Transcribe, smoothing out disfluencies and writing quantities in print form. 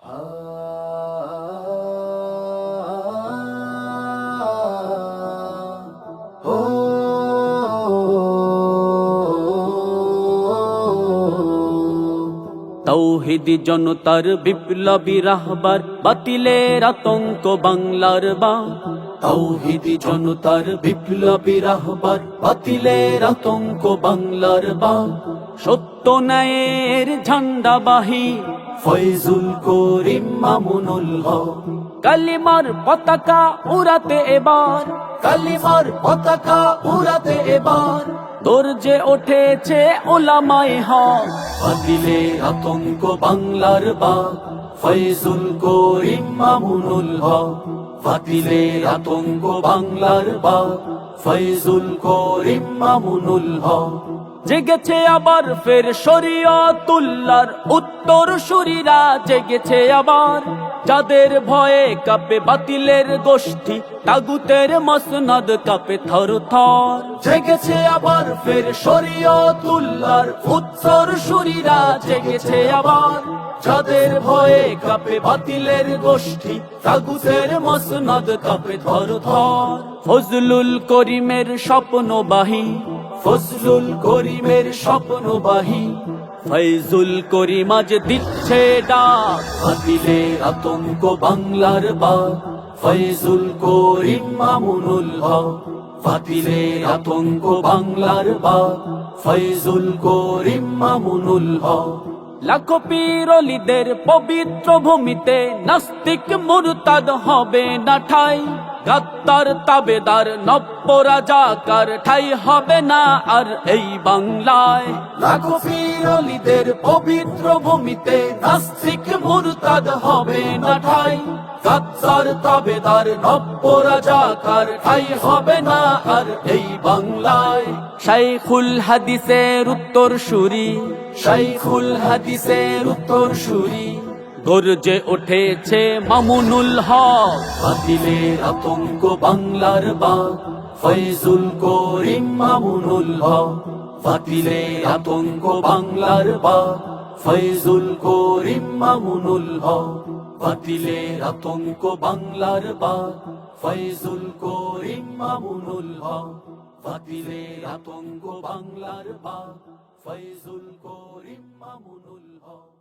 তৌহিদি জনতার বিপ্লবী রাহবার, বাতিলের আতঙ্ক বাংলার বা। তৌহিদি জনতার বিপ্লবী রাহবার, বাতিলের আতঙ্ক বাংলার বা। সত্য ন্যায়ের ঝান্ডাবাহী ফয়জুল করিম মামুনুল হক, কালিমার পতাকা উড়াতে এবার, কালিমার পতাকা উড়াতে এবার। দর্জে উঠেছে ওলামায়ে হক, বাতিলের আতঙ্ক বাংলার বা। ফয়জুল করিম মামুনুল হক, বাতিলের আতঙ্ক বাংলার বা। ফয়জুল করিম মামুনুল হক। জেগেছে আবার ফের শরীয়তুল্লাহর উত্তর সুরীরা, জেগেছে আবার যাদের ভয়ে কাঁপে বাতিলের গোষ্ঠী, তাগুতের মসনদ কাঁপে থর থর। জেগেছে আবার ফের শরীয়তুল্লাহর উত্তর সুরীরা, জেগেছে আবার যাদের ভয়ে কাঁপে বাতিলের গোষ্ঠী, তাগুতের মসনদ কাঁপে থর থর। ফজলুল করিমের স্বপ্নবাহী, ফজলুল করিমের স্বপ্নবাহী ফয়জুল করিম আজ দিচ্ছে ডাক, বাতিলের আতঙ্ক বাংলার বা। ফয়জুল করিম মামুনুল হক, বাতিলের আতঙ্ক বাংলার বা। ফয়জুল করিম মামুনুল হক। লাখো পীর ওলিদের পবিত্র ভূমিতে নাস্তিক মুরতাদ হবে না ঠাই, গাদ্দার তাবেদার নব্য রাজাকার ঠাই হবে না আর এই বাংলায়। লাখো পীর ওলিদের পবিত্র ভূমিতে নাস্তিক মুরতাদ হবে না ঠাই, গাদ্দার তাবেদার নব্য রাজাকার ঠাই হবে না আর এই বাংলায়। শাইখুল হাদিসের উত্তর সুরি, শাইখুল হাদিসের উত্তর সুরি গর্জে উঠেছে মামুনুল হক, বাতিলের আতঙ্ক বাংলার বা। ফয়জুল করিম মামুনুল হক, বাতিলের আতঙ্ক বাংলার বা। ফয়জুল করিম মামুনুল হক, বাতিলের আতঙ্ক বাংলার বা। ফয়জুল করিম মামুনুল হক, বাতিলের আতঙ্ক বাংলার বা। ফয়জুল করিম মামুনুল হক।